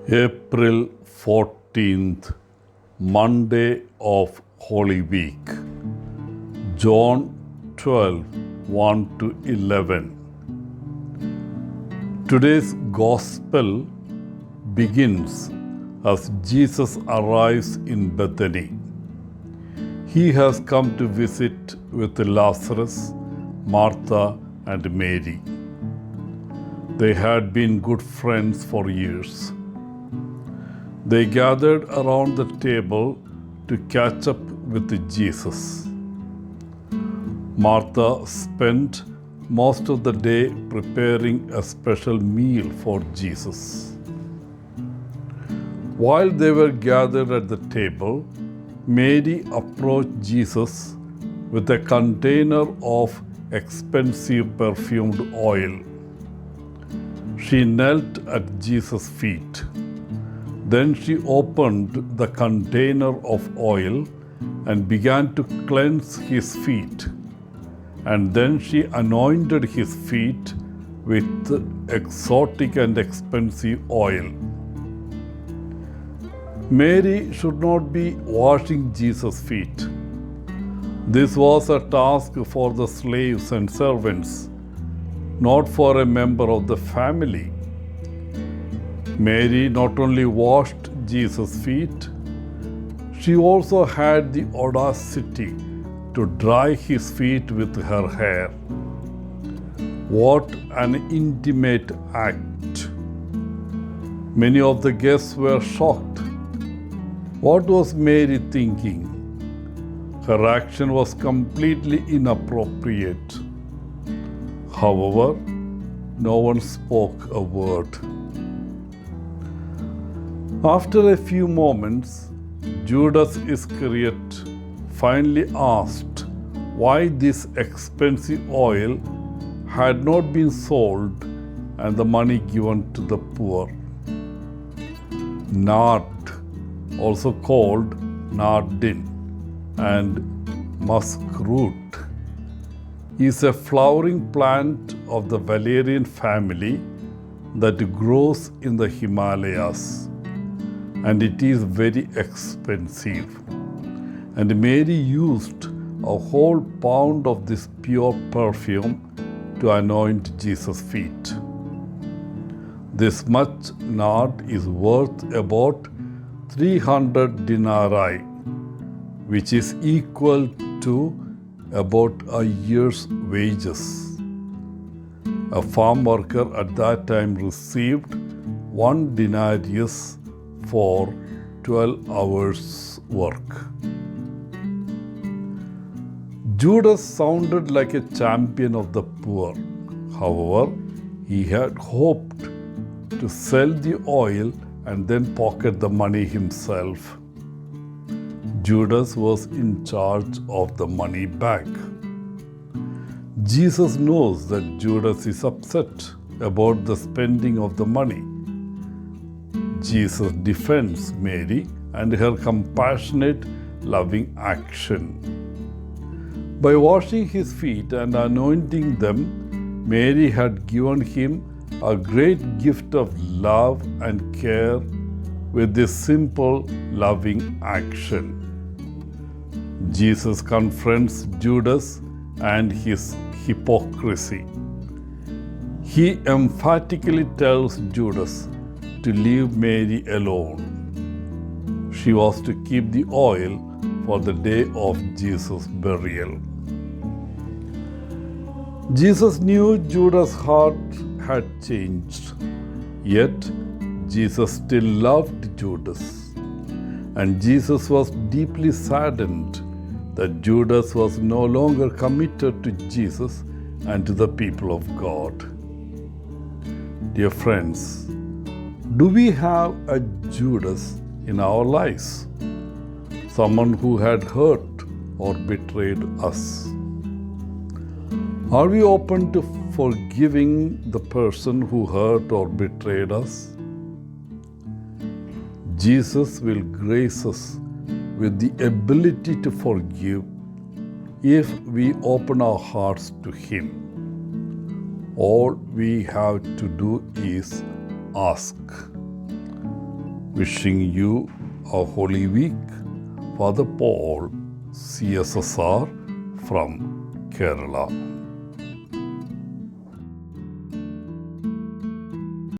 April 14th, Monday of Holy Week. John 12, 1 to 11. Today's Gospel begins as Jesus arrives in Bethany. He has come to visit with Lazarus, Martha, and Mary. They had been good friends for years. They gathered around the table to catch up with Jesus. Martha spent most of the day preparing a special meal for Jesus. While they were gathered at the table, Mary approached Jesus with a container of expensive perfumed oil. She knelt at Jesus' feet. Then she opened the container of oil and began to cleanse his feet. And then she anointed his feet with exotic and expensive oil. Mary should not be washing Jesus' feet. This was a task for the slaves and servants, not for a member of the family. Mary not only washed Jesus' feet, she also had the audacity to dry his feet with her hair. What an intimate act! Many of the guests were shocked. What was Mary thinking? Her action was completely inappropriate. However, no one spoke a word. After a few moments, Judas Iscariot finally asked why this expensive oil had not been sold and the money given to the poor. Nard, also called nardine and musk root, is a flowering plant of the valerian family that grows in the Himalayas. And it is very expensive. And Mary used a whole pound of this pure perfume to anoint Jesus' feet. This much nard is worth about 300 denarii, which is equal to about a year's wages. A farm worker at that time received 1 denarius for 12 hours' work. Judas sounded like a champion of the poor. However, he had hoped to sell the oil and then pocket the money himself. Judas was in charge of the money bag. Jesus knows that Judas is upset about the spending of the money. Jesus defends Mary and her compassionate, loving action. By washing his feet and anointing them, Mary had given him a great gift of love and care with this simple, loving action. Jesus confronts Judas and his hypocrisy. He emphatically tells Judas to leave Mary alone. She was to keep the oil for the day of Jesus' burial. Jesus knew Judas' heart had changed, yet Jesus still loved Judas. And Jesus was deeply saddened that Judas was no longer committed to Jesus and to the people of God. Dear friends, do we have a Judas in our lives? Someone who had hurt or betrayed us? Are we open to forgiving the person who hurt or betrayed us? Jesus will grace us with the ability to forgive if we open our hearts to Him. All we have to do is ask. Wishing you a Holy Week. Father Paul, CSSR from Kerala.